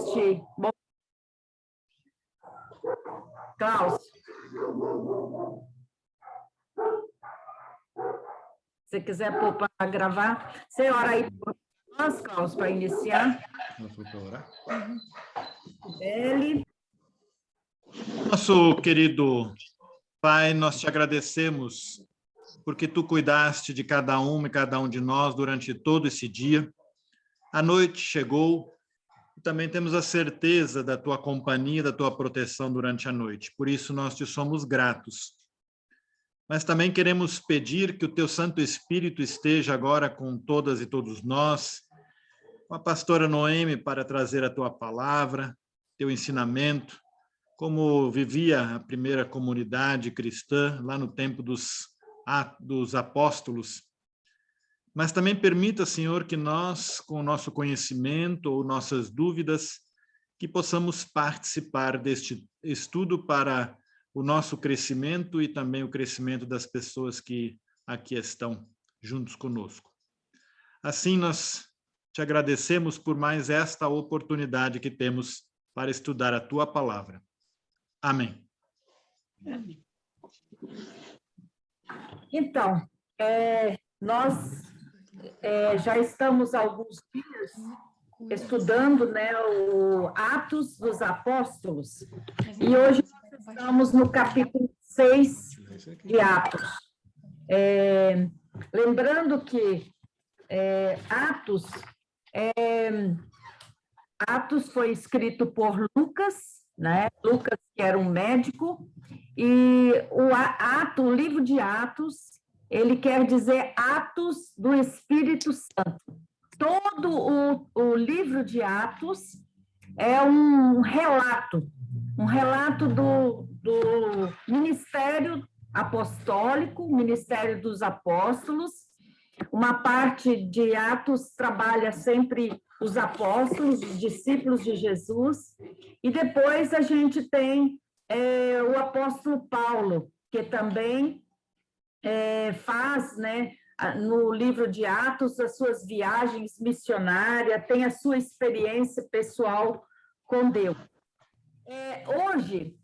neste... Klaus. Se quiser pôr para gravar, você ora aí por nós, Klaus, para iniciar. Ele. Nosso querido Pai, nós te agradecemos porque tu cuidaste de cada uma e cada um de nós durante todo esse dia. A noite chegou e também temos a certeza da tua companhia, da tua proteção durante a noite. Por isso nós te somos gratos. Mas também queremos pedir que o teu Santo Espírito esteja agora com todas e todos nós, com a pastora Noemi para trazer a tua palavra, teu ensinamento, como vivia a primeira comunidade cristã lá no tempo dos apóstolos. Mas também permita, Senhor, que nós, com o nosso conhecimento ou nossas dúvidas, que possamos participar deste estudo para o nosso crescimento e também o crescimento das pessoas que aqui estão juntos conosco. Assim, nós te agradecemos por mais esta oportunidade que temos para estudar a tua palavra. Amém. Então, nós já estamos há alguns dias estudando, né, o Atos dos Apóstolos, e hoje nós estamos no capítulo 6 de Atos. Lembrando que Atos foi escrito por Lucas, né? Lucas, que era um médico, e o livro de Atos, ele quer dizer Atos do Espírito Santo. Todo o livro de Atos é um relato do ministério apostólico, ministério dos apóstolos. Uma parte de Atos trabalha sempre os apóstolos, os discípulos de Jesus, e depois a gente tem o apóstolo Paulo, que também faz, né, no livro de Atos, as suas viagens missionárias, tem a sua experiência pessoal com Deus. Hoje,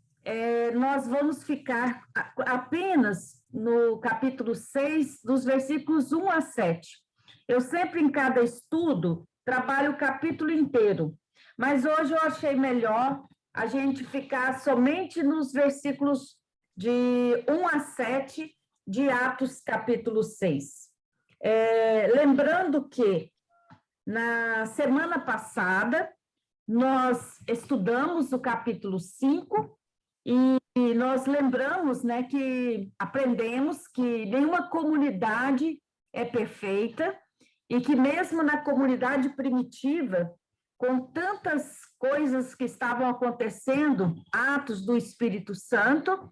nós vamos ficar apenas no capítulo 6, dos versículos 1 a 7. Eu sempre, em cada estudo, trabalho o capítulo inteiro, mas hoje eu achei melhor a gente ficar somente nos versículos de 1 a 7 de Atos, capítulo 6. Lembrando que, na semana passada, nós estudamos o capítulo 5 e nós lembramos, né, que aprendemos que nenhuma comunidade é perfeita e que mesmo na comunidade primitiva, com tantas coisas que estavam acontecendo, atos do Espírito Santo,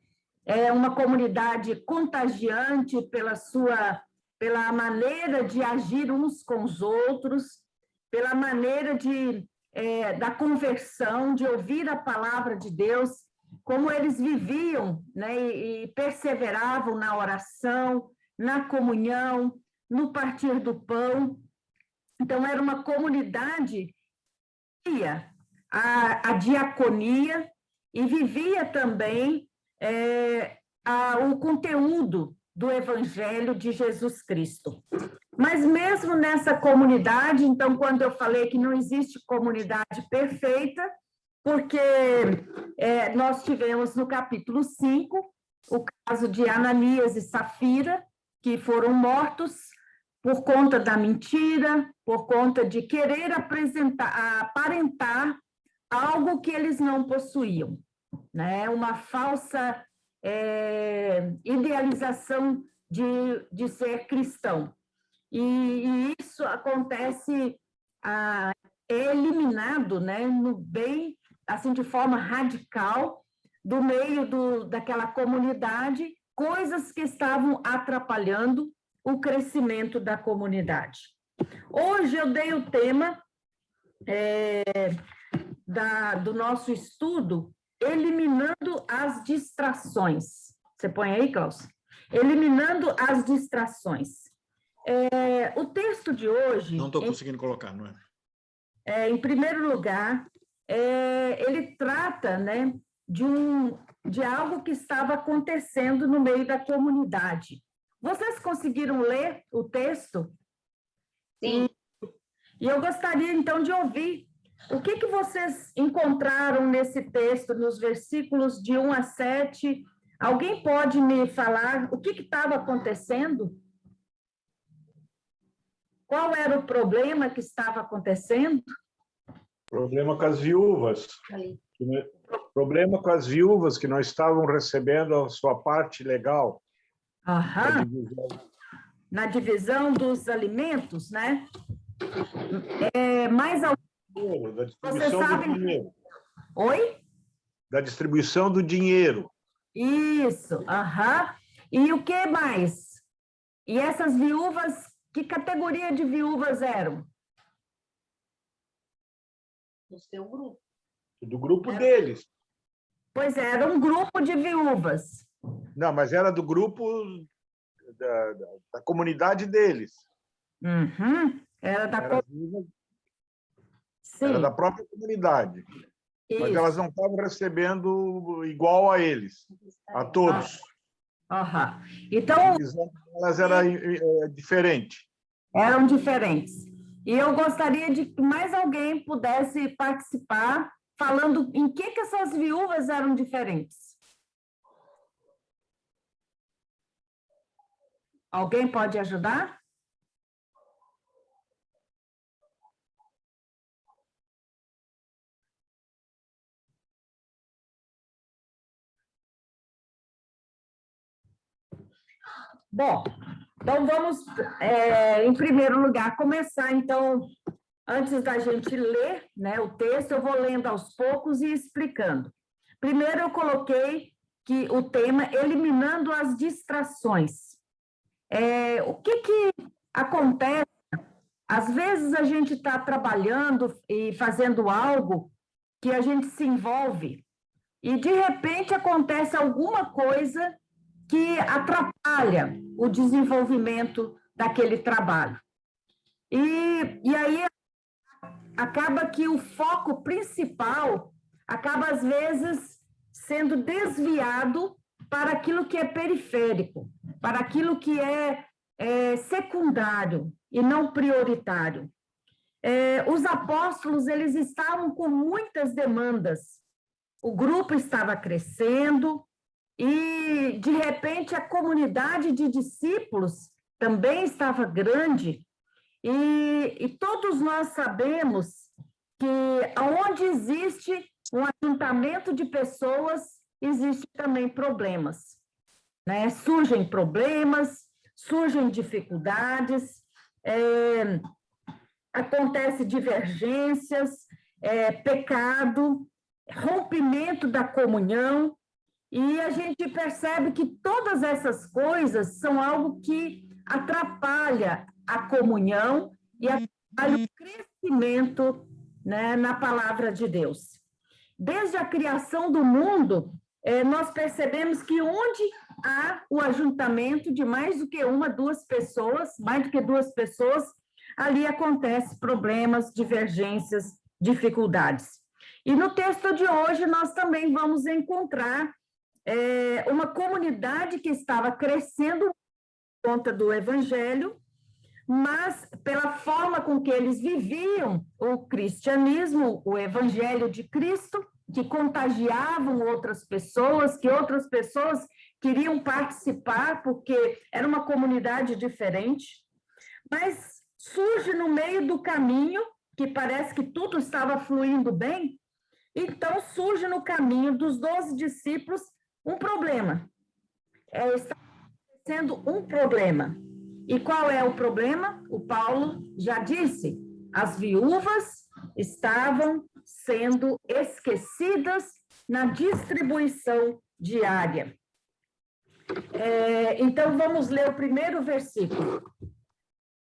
uma comunidade contagiante pela maneira de agir uns com os outros, pela maneira da conversão, de ouvir a palavra de Deus, como eles viviam, né, e perseveravam na oração, na comunhão, no partir do pão. Então, era uma comunidade que vivia a diaconia e vivia também o conteúdo do Evangelho de Jesus Cristo. Mas mesmo nessa comunidade, então, quando eu falei que não existe comunidade perfeita, porque nós tivemos no capítulo 5 o caso de Ananias e Safira, que foram mortos por conta da mentira, por conta de querer aparentar algo que eles não possuíam, né? Uma falsa idealização de ser cristão. E isso acontece, é eliminado, né, no bem, assim, de forma radical, do meio daquela comunidade, coisas que estavam atrapalhando o crescimento da comunidade. Hoje eu dei o tema do nosso estudo, eliminando as distrações. Você põe aí, Klaus? Eliminando as distrações. O texto de hoje... Não estou conseguindo colocar, não é? Em primeiro lugar, ele trata, né, de algo que estava acontecendo no meio da comunidade. Vocês conseguiram ler o texto? Sim. E eu gostaria, então, de ouvir o que vocês encontraram nesse texto, nos versículos de 1 a 7. Alguém pode me falar o que estava acontecendo? Qual era o problema que estava acontecendo? Problema com as viúvas. Problema com as viúvas que não estavam recebendo a sua parte legal. Aham. Na divisão dos alimentos, né? Mais algum? Da distribuição do dinheiro. Oi? Da distribuição do dinheiro. Isso, aham. E o que mais? E essas viúvas, que categoria de viúvas eram? Do seu grupo. Do grupo deles. Pois é, era um grupo de viúvas. Não, mas era do grupo da comunidade deles. Uhum. Era da Era da própria comunidade. Isso. Mas elas não estavam recebendo igual a eles, a todos. Uhum. Então, elas eram diferentes. Eram diferentes. E eu gostaria de que mais alguém pudesse participar, falando em que essas viúvas eram diferentes. Alguém pode ajudar? Bom, então vamos, em primeiro lugar, começar, então, antes da gente ler, né, o texto, eu vou lendo aos poucos e explicando. Primeiro, eu coloquei que o tema eliminando as distrações. O que acontece? Às vezes a gente está trabalhando e fazendo algo que a gente se envolve e, de repente, acontece alguma coisa que atrapalha o desenvolvimento daquele trabalho. E aí acaba que o foco principal acaba, às vezes, sendo desviado para aquilo que é periférico, para aquilo que é secundário e não prioritário. Os apóstolos, eles estavam com muitas demandas. O grupo estava crescendo e, de repente, a comunidade de discípulos também estava grande. E todos nós sabemos que onde existe um ajuntamento de pessoas, existe também problemas, né? Surgem problemas, surgem dificuldades, acontece divergências, pecado, rompimento da comunhão, e a gente percebe que todas essas coisas são algo que atrapalha a comunhão e atrapalha o crescimento, né, na palavra de Deus. Desde a criação do mundo, nós percebemos que onde há o ajuntamento de mais do que uma, duas pessoas, mais do que duas pessoas, ali acontece problemas, divergências, dificuldades. E no texto de hoje nós também vamos encontrar uma comunidade que estava crescendo por conta do evangelho, mas pela forma com que eles viviam o cristianismo, o evangelho de Cristo, que contagiavam outras pessoas, que outras pessoas queriam participar, porque era uma comunidade diferente, mas surge no meio do caminho, que parece que tudo estava fluindo bem, então surge no caminho dos 12 discípulos um problema. Está sendo um problema. E qual é o problema? O Paulo já disse, as viúvas estavam sendo esquecidas na distribuição diária. Então, vamos ler o primeiro versículo.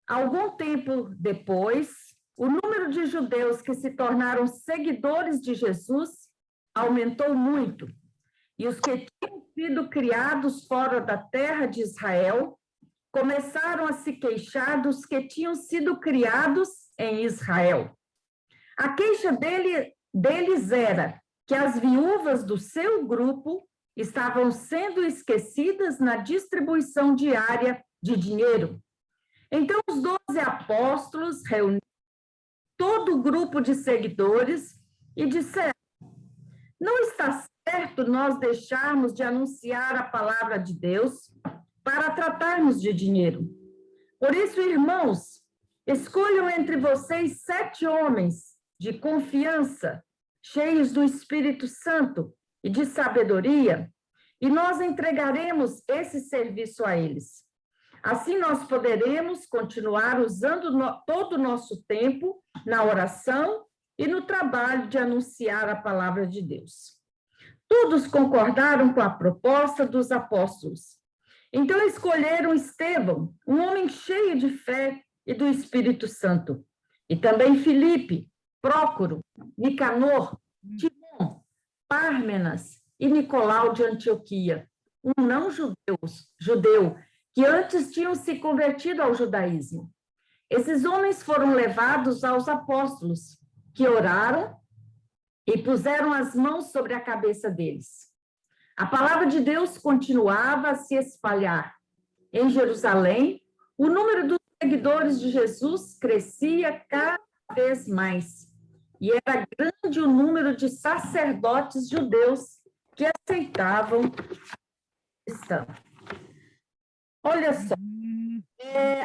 Algum tempo depois, o número de judeus que se tornaram seguidores de Jesus aumentou muito, e os que tinham sido criados fora da terra de Israel começaram a se queixar dos que tinham sido criados em Israel. A queixa deles era que as viúvas do seu grupo estavam sendo esquecidas na distribuição diária de dinheiro. Então, os 12 apóstolos reuniram todo o grupo de seguidores e disseram: não está certo nós deixarmos de anunciar a palavra de Deus para tratarmos de dinheiro. Por isso, irmãos, escolham entre vocês 7 homens de confiança, cheios do Espírito Santo e de sabedoria, e nós entregaremos esse serviço a eles. Assim, nós poderemos continuar usando todo o nosso tempo na oração e no trabalho de anunciar a palavra de Deus. Todos concordaram com a proposta dos apóstolos. Então, escolheram Estevão, um homem cheio de fé e do Espírito Santo, e também Filipe, Prócoro, Nicanor, Timon, Pármenas e Nicolau de Antioquia, um não-judeu, que antes tinham se convertido ao judaísmo. Esses homens foram levados aos apóstolos, que oraram e puseram as mãos sobre a cabeça deles. A palavra de Deus continuava a se espalhar. Em Jerusalém, o número dos seguidores de Jesus crescia cada vez mais, e era grande o número de sacerdotes judeus que aceitavam a cristã. Olha só,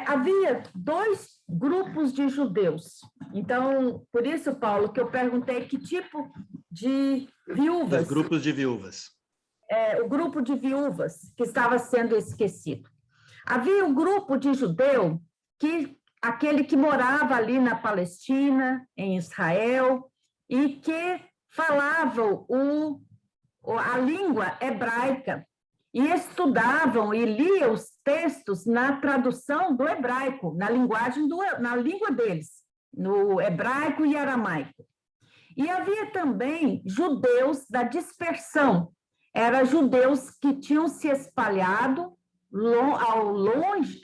havia 2 grupos de judeus. Então, por isso, Paulo, que eu perguntei que tipo de viúvas. 2 grupos de viúvas. O grupo de viúvas que estava sendo esquecido. Havia um grupo de judeu, aquele que morava ali na Palestina, em Israel, e que falavam a língua hebraica, e estudavam e liam os textos na tradução do hebraico, na língua deles, no hebraico e aramaico. E havia também judeus da dispersão, eram judeus que tinham se espalhado longe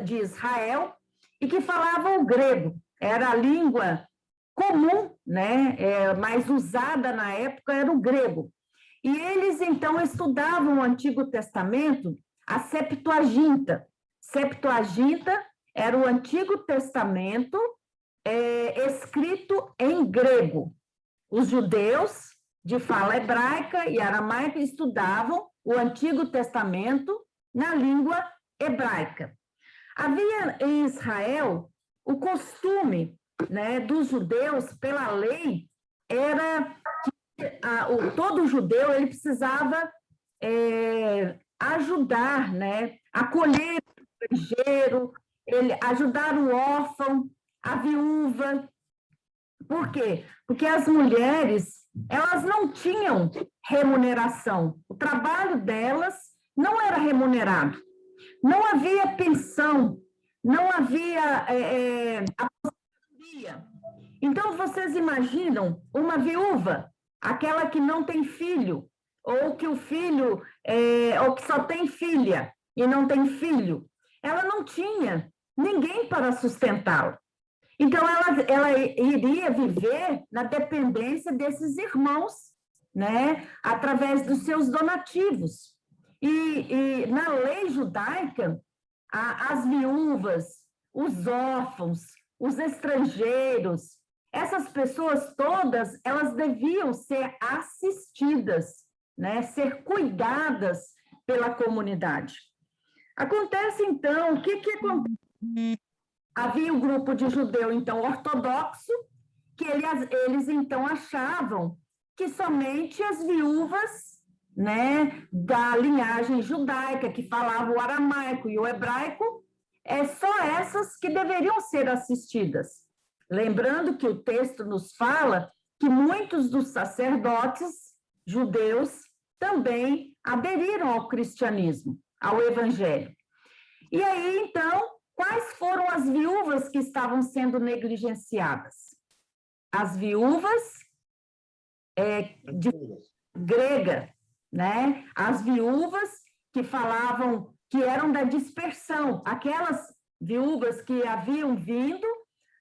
de Israel e que falavam o grego. Era a língua comum, né? Mais usada na época era o grego. E eles, então, estudavam o Antigo Testamento, a Septuaginta. Septuaginta era o Antigo Testamento escrito em grego. Os judeus de fala hebraica e aramaica estudavam o Antigo Testamento na língua hebraica. Havia em Israel o costume, né, dos judeus, pela lei, era que todo judeu ele precisava ajudar, né, acolher o estrangeiro, ajudar o órfão, a viúva. Por quê? Porque as mulheres, elas não tinham remuneração. O trabalho delas não era remunerado. Não havia pensão, não havia aposentadoria. Então, vocês imaginam uma viúva, aquela que não tem filho, ou que o filho, ou que só tem filha e não tem filho, ela não tinha ninguém para sustentá-la. Então, ela iria viver na dependência desses irmãos, né, através dos seus donativos. E na lei judaica, as viúvas, os órfãos, os estrangeiros, essas pessoas todas, elas deviam ser assistidas, né, ser cuidadas pela comunidade. Acontece, então, o que acontece? Havia um grupo de judeu, então, ortodoxo, que eles então, achavam que somente as viúvas, né, da linhagem judaica, que falavam o aramaico e o hebraico, só essas que deveriam ser assistidas. Lembrando que o texto nos fala que muitos dos sacerdotes judeus também aderiram ao cristianismo, ao evangelho. E aí, então, quais foram as viúvas que estavam sendo negligenciadas? As viúvas de grega, né? As viúvas que falavam, que eram da dispersão, aquelas viúvas que haviam vindo,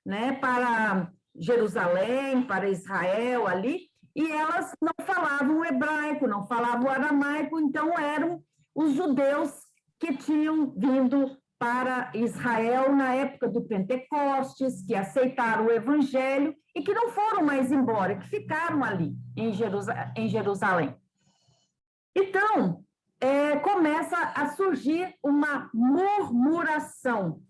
né, para Jerusalém, para Israel ali, e elas não falavam hebraico, não falavam aramaico, então eram os judeus que tinham vindo para Israel na época do Pentecostes, que aceitaram o evangelho e que não foram mais embora, que ficaram ali em Jerusalém. Então, começa a surgir uma murmuração,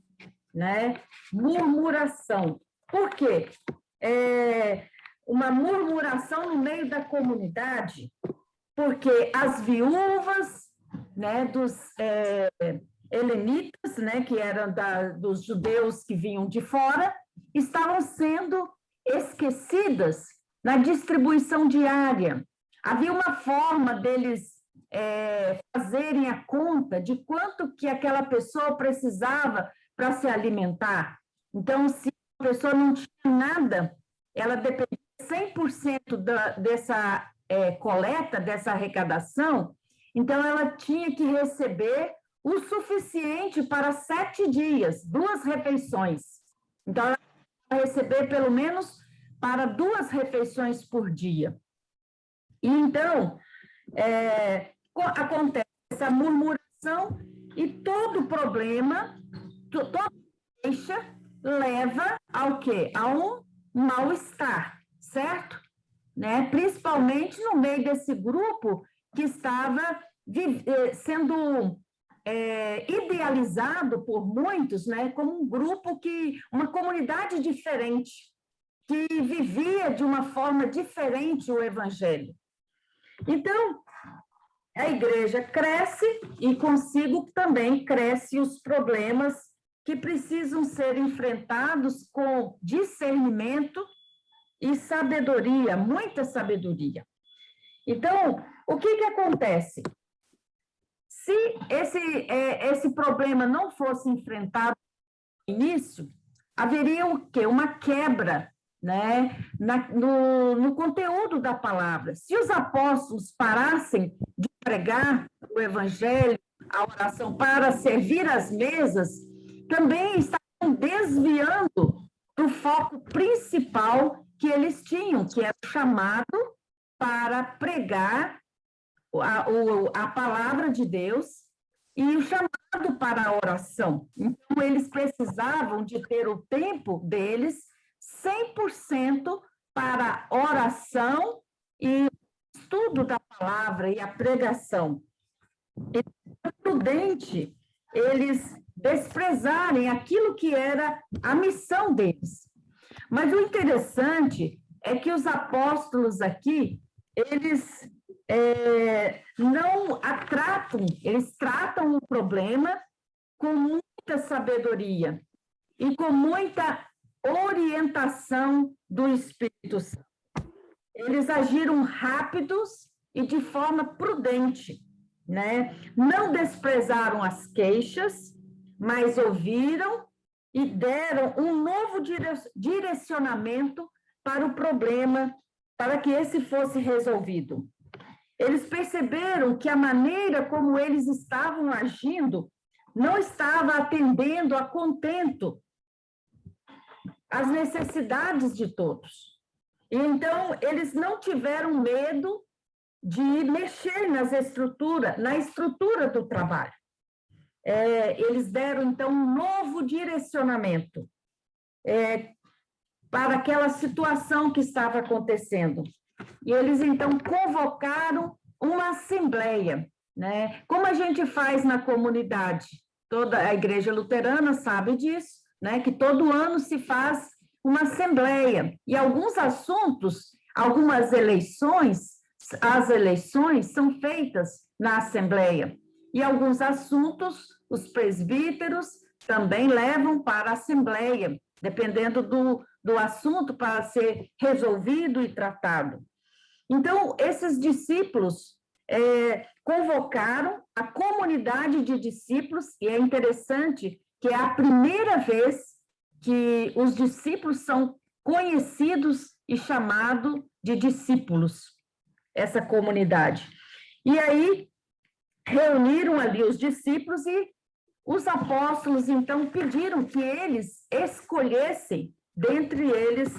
né? Murmuração. Por quê? Uma murmuração no meio da comunidade, porque as viúvas, né, dos helenitas, né, que eram dos judeus que vinham de fora, estavam sendo esquecidas na distribuição diária. Havia uma forma deles fazerem a conta de quanto que aquela pessoa precisava para se alimentar. Então, se a pessoa não tinha nada, ela dependia 100% dessa coleta, dessa arrecadação, então ela tinha que receber o suficiente para 7 dias, 2 refeições. Então, ela ia receber pelo menos para 2 refeições por dia. E então, acontece essa murmuração e todo problema, toda queixa leva ao quê? A um mal-estar, certo? Né? Principalmente no meio desse grupo que estava sendo idealizado por muitos, né, como um grupo uma comunidade diferente, que vivia de uma forma diferente o evangelho. Então, a igreja cresce e consigo também cresce os problemas que precisam ser enfrentados com discernimento e sabedoria, muita sabedoria. Então, o que acontece? Se esse problema não fosse enfrentado no início, haveria o quê? Uma quebra, né, no conteúdo da palavra. Se os apóstolos parassem de pregar o evangelho, a oração para servir as mesas, também estavam desviando do foco principal que eles tinham, que era o chamado para pregar a palavra de Deus e o chamado para a oração. Então, eles precisavam de ter o tempo deles 100% para a oração e estudo da palavra e a pregação. É prudente eles desprezarem aquilo que era a missão deles. Mas o interessante é que os apóstolos aqui, eles não tratam, eles tratam o problema com muita sabedoria e com muita orientação do Espírito Santo. Eles agiram rápidos e de forma prudente, né? Não desprezaram as queixas, mas ouviram e deram um novo direcionamento para o problema, para que esse fosse resolvido. Eles perceberam que a maneira como eles estavam agindo não estava atendendo a contento as necessidades de todos. E então, eles não tiveram medo de mexer na estrutura do trabalho. Eles deram, então, um novo direcionamento para aquela situação que estava acontecendo. E eles, então, convocaram uma assembleia, né? Como a gente faz na comunidade, toda a igreja luterana sabe disso, né? Que todo ano se faz uma assembleia, e alguns assuntos, algumas eleições, as eleições são feitas na assembleia, e alguns assuntos, os presbíteros também levam para a assembleia, dependendo do assunto para ser resolvido e tratado. Então, esses discípulos convocaram a comunidade de discípulos, e é interessante que é a primeira vez que os discípulos são conhecidos e chamados de discípulos, essa comunidade. E aí, reuniram ali os discípulos e os apóstolos, então, pediram que eles escolhessem dentre eles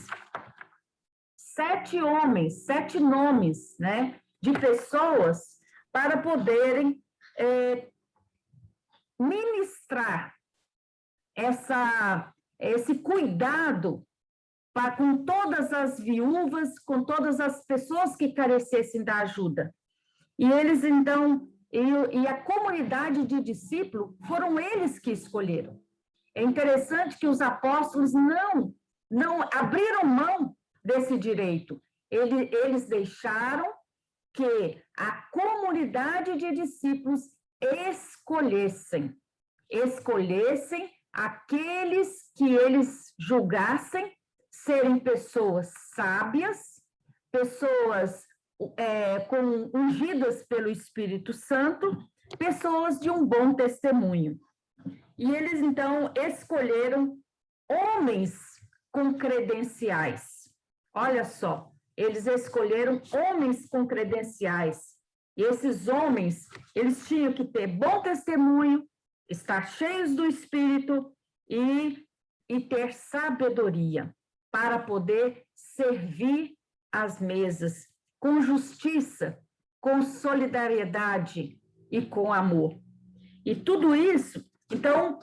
7 homens, 7 nomes, né, de pessoas para poderem ministrar esse cuidado com todas as viúvas, com todas as pessoas que carecessem da ajuda. E eles, então, e a comunidade de discípulos, foram eles que escolheram. É interessante que os apóstolos não abriram mão desse direito. Eles deixaram que a comunidade de discípulos escolhessem aqueles que eles julgassem serem pessoas sábias, pessoas ungidas pelo Espírito Santo, pessoas de um bom testemunho. E eles, então, escolheram homens com credenciais. Olha só, eles escolheram homens com credenciais. E esses homens, eles tinham que ter bom testemunho, estar cheios do Espírito e ter sabedoria para poder servir as mesas com justiça, com solidariedade e com amor. E tudo isso, então,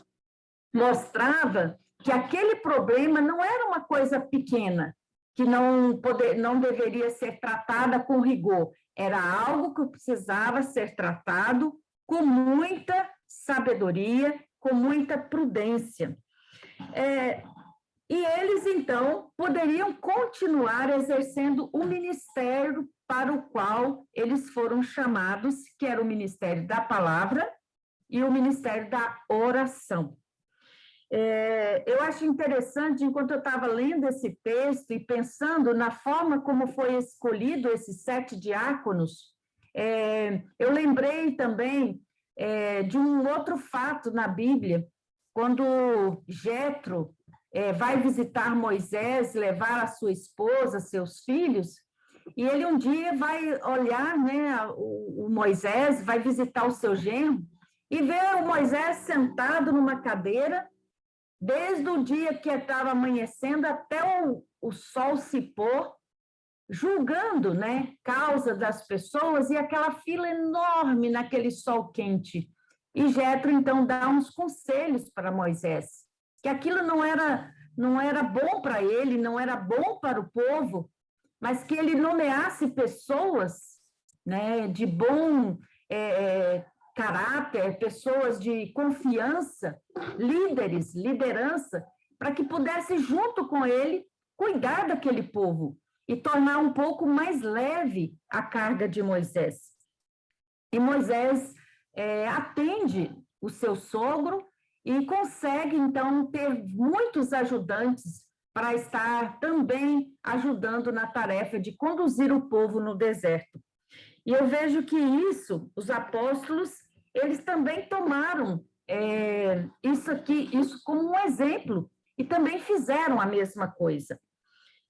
mostrava que aquele problema não era uma coisa pequena, que não deveria ser tratada com rigor. Era algo que precisava ser tratado com muita sabedoria, com muita prudência. E eles, então, poderiam continuar exercendo o ministério para o qual eles foram chamados, que era o ministério da palavra e o ministério da oração. Eu acho interessante, enquanto eu estava lendo esse texto e pensando na forma como foi escolhido esses 7 diáconos, eu lembrei também de um outro fato na Bíblia, quando Jetro vai visitar Moisés, levar a sua esposa, seus filhos, e ele um dia vai olhar, né, o Moisés, vai visitar o seu genro, e vê o Moisés sentado numa cadeira, desde o dia que estava amanhecendo até o sol se pôr, julgando, né, causa das pessoas, e aquela fila enorme naquele sol quente. E Jetro, então, dá uns conselhos para Moisés, que aquilo não era bom para ele, não era bom para o povo, mas que ele nomeasse pessoas, né, de bom caráter, pessoas de confiança, líderes, liderança, para que pudesse, junto com ele, cuidar daquele povo e tornar um pouco mais leve a carga de Moisés. E Moisés atende o seu sogro e consegue, então, ter muitos ajudantes para estar também ajudando na tarefa de conduzir o povo no deserto. E eu vejo que isso, os apóstolos, eles também tomaram isso como um exemplo e também fizeram a mesma coisa.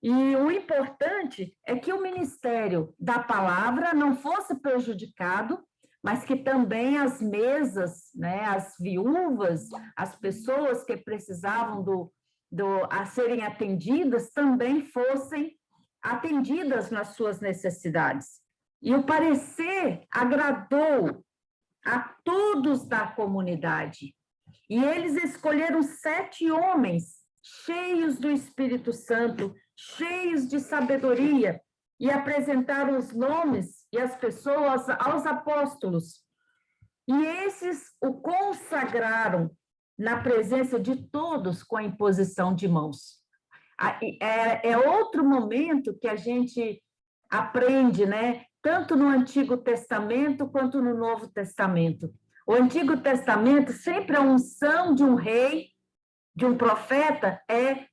E o importante é que o ministério da palavra não fosse prejudicado, mas que também as mesas, né, as viúvas, as pessoas que precisavam a serem atendidas, também fossem atendidas nas suas necessidades. E o parecer agradou a todos da comunidade. E eles escolheram 7 homens cheios do Espírito Santo, cheios de sabedoria, e apresentaram os nomes e as pessoas aos apóstolos. E esses o consagraram na presença de todos com a imposição de mãos. É outro momento que a gente aprende, né? Tanto no Antigo Testamento quanto no Novo Testamento. O Antigo Testamento, sempre a unção de um rei, de um profeta,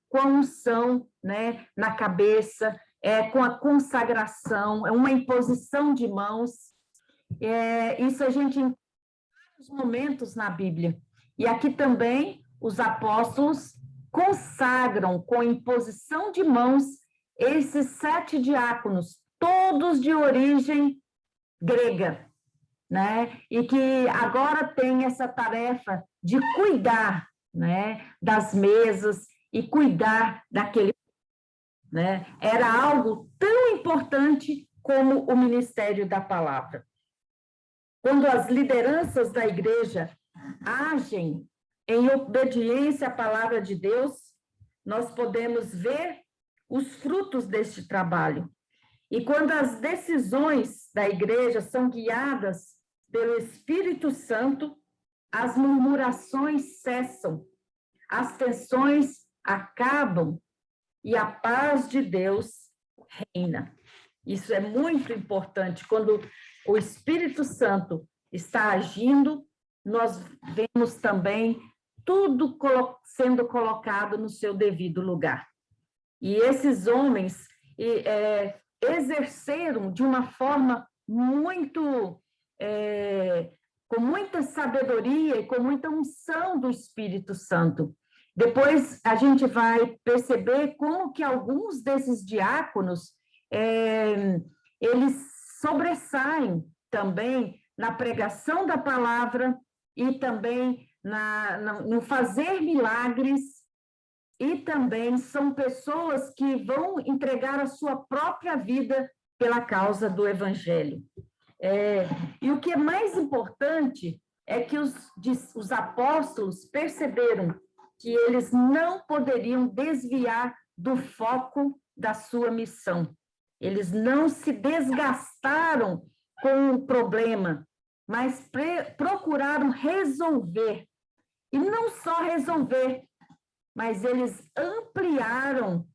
com a unção, né, na cabeça, com a consagração, é uma imposição de mãos. Isso a gente encontra em vários momentos na Bíblia. E aqui também os apóstolos consagram com imposição de mãos esses 7 diáconos, todos de origem grega, né? E que agora tem essa tarefa de cuidar, né, das mesas e cuidar daquele. né? Era algo tão importante como o ministério da palavra. Quando as lideranças da igreja agem em obediência à palavra de Deus, nós podemos ver os frutos deste trabalho. E quando as decisões da igreja são guiadas pelo Espírito Santo, as murmurações cessam, as tensões acabam e a paz de Deus reina. Isso é muito importante. Quando o Espírito Santo está agindo, nós vemos também tudo sendo colocado no seu devido lugar. E esses homens exerceram de uma forma muito, com muita sabedoria e com muita unção do Espírito Santo. Depois a gente vai perceber como que alguns desses diáconos, eles sobressaem também na pregação da palavra e também no fazer milagres, e também são pessoas que vão entregar a sua própria vida pela causa do Evangelho. E o que é mais importante é que os apóstolos perceberam que eles não poderiam desviar do foco da sua missão. Eles não se desgastaram com o problema, mas procuraram resolver. E não só resolver, mas eles ampliaram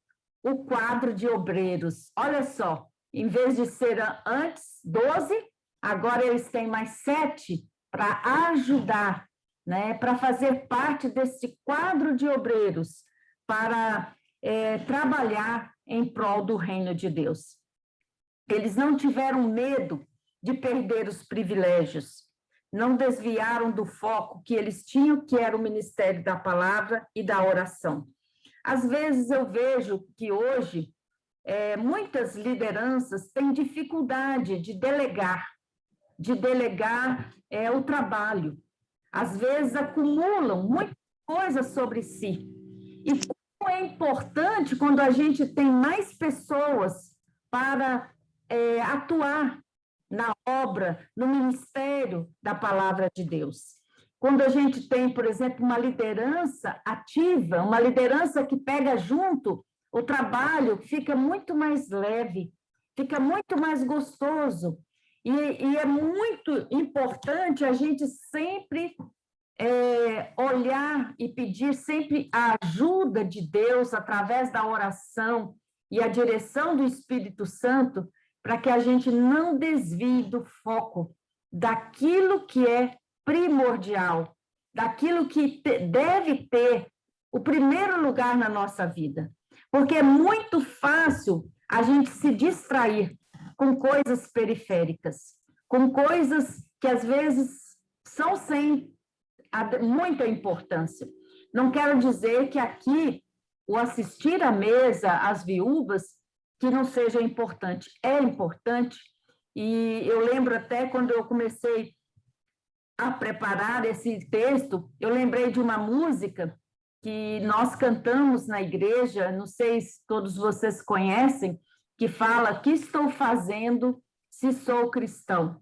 o quadro de obreiros. Olha só, em vez de ser antes 12, agora eles têm mais 7 para ajudar, né, para fazer parte desse quadro de obreiros, para trabalhar em prol do reino de Deus. Eles não tiveram medo de perder os privilégios, não desviaram do foco que eles tinham, que era o ministério da palavra e da oração. Às vezes eu vejo que hoje muitas lideranças têm dificuldade de delegar o trabalho. Às vezes acumulam muita coisa sobre si. E como é importante quando a gente tem mais pessoas para atuar na obra, no ministério da palavra de Deus. Quando a gente tem, por exemplo, uma liderança ativa, uma liderança que pega junto, o trabalho fica muito mais leve, fica muito mais gostoso. E é muito importante a gente sempre olhar e pedir sempre a ajuda de Deus através da oração e a direção do Espírito Santo, para que a gente não desvie do foco daquilo que é primordial, daquilo que deve ter o primeiro lugar na nossa vida. Porque é muito fácil a gente se distrair com coisas periféricas, com coisas que às vezes são sem muita importância. Não quero dizer que aqui o assistir à mesa às viúvas que não seja importante. É importante, e eu lembro até quando eu comecei a preparar esse texto, eu lembrei de uma música que nós cantamos na igreja, não sei se todos vocês conhecem, que fala: "Que estou fazendo se sou cristão?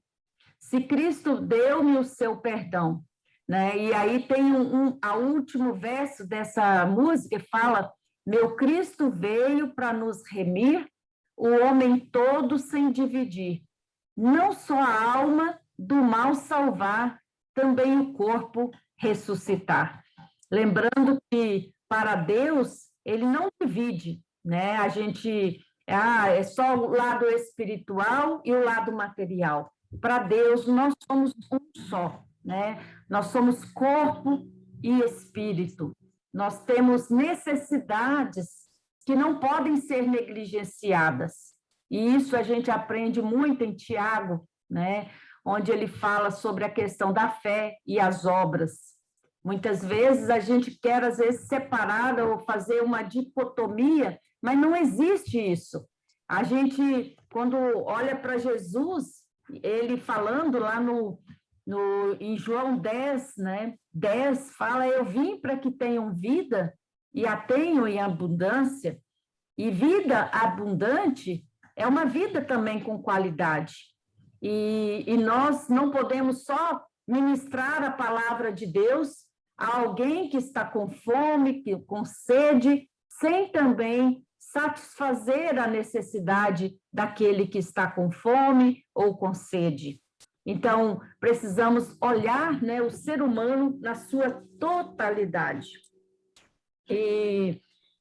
Se Cristo deu-me o seu perdão", né? E aí tem o último verso dessa música que fala: "Meu Cristo veio para nos remir, o homem todo sem dividir. Não só a alma do mal salvar, também o corpo ressuscitar." Lembrando que, para Deus, ele não divide, né? A gente, é só o lado espiritual e o lado material. Para Deus, nós somos um só, né? Nós somos corpo e espírito. Nós temos necessidades que não podem ser negligenciadas. E isso a gente aprende muito em Tiago, né? Onde ele fala sobre a questão da fé e as obras. Muitas vezes a gente quer, às vezes, separar ou fazer uma dicotomia, mas não existe isso. A gente, quando olha para Jesus, ele falando lá em João 10, né? 10 fala: "Eu vim para que tenham vida e a tenham em abundância." E vida abundante é uma vida também com qualidade. E nós não podemos só ministrar a palavra de Deus a alguém que está com fome, com sede, sem também satisfazer a necessidade daquele que está com fome ou com sede. Então, precisamos olhar, né, o ser humano na sua totalidade.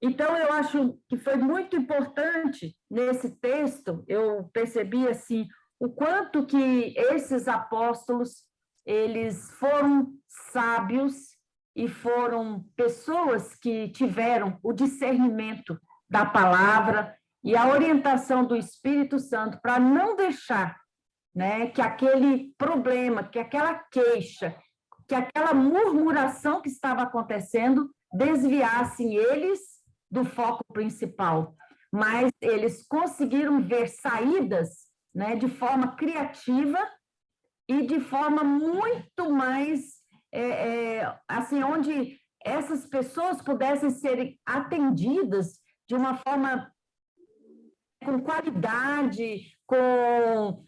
Então, eu acho que foi muito importante nesse texto, eu percebi assim, o quanto que esses apóstolos, eles foram sábios e foram pessoas que tiveram o discernimento da palavra e a orientação do Espírito Santo para não deixar, né, que aquele problema, que aquela queixa, que aquela murmuração que estava acontecendo desviassem eles do foco principal. Mas eles conseguiram ver saídas, né, de forma criativa e de forma muito mais, assim, onde essas pessoas pudessem ser atendidas de uma forma com qualidade, com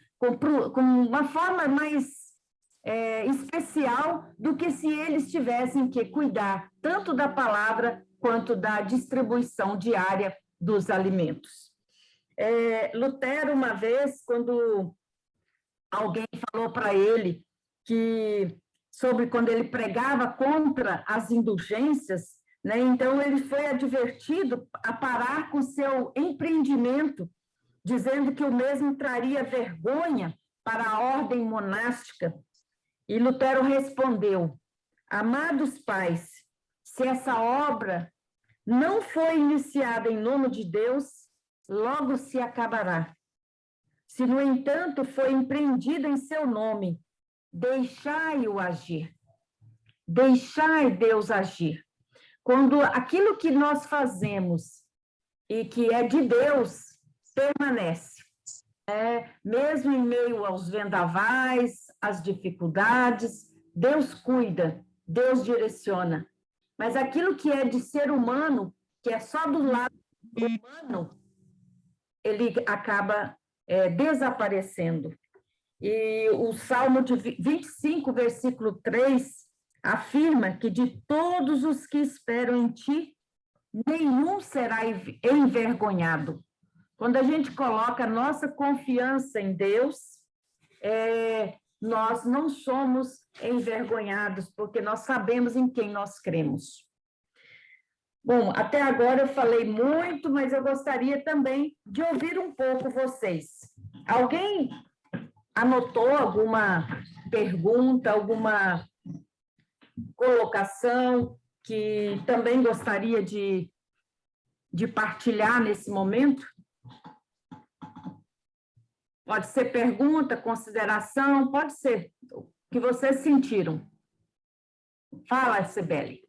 uma forma mais especial do que se eles tivessem que cuidar tanto da palavra quanto da distribuição diária dos alimentos. Lutero, uma vez, quando alguém falou para ele sobre quando ele pregava contra as indulgências, né, então ele foi advertido a parar com seu empreendimento, dizendo que o mesmo traria vergonha para a ordem monástica. E Lutero respondeu: amados pais, se essa obra não foi iniciada em nome de Deus, logo se acabará. Se, no entanto, foi empreendida em seu nome, deixai-o agir. Deixai Deus agir. Quando aquilo que nós fazemos e que é de Deus permanece, mesmo em meio aos vendavais, às dificuldades, Deus cuida, Deus direciona. Mas aquilo que é de ser humano, que é só do lado humano, ele acaba desaparecendo. E o Salmo de 25, versículo 3, afirma que de todos os que esperam em ti, nenhum será envergonhado. Quando a gente coloca a nossa confiança em Deus, nós não somos envergonhados, porque nós sabemos em quem nós cremos. Bom, até agora eu falei muito, mas eu gostaria também de ouvir um pouco vocês. Alguém anotou alguma pergunta, alguma colocação que também gostaria de partilhar nesse momento? Pode ser pergunta, consideração, pode ser o que vocês sentiram. Fala, Cibele.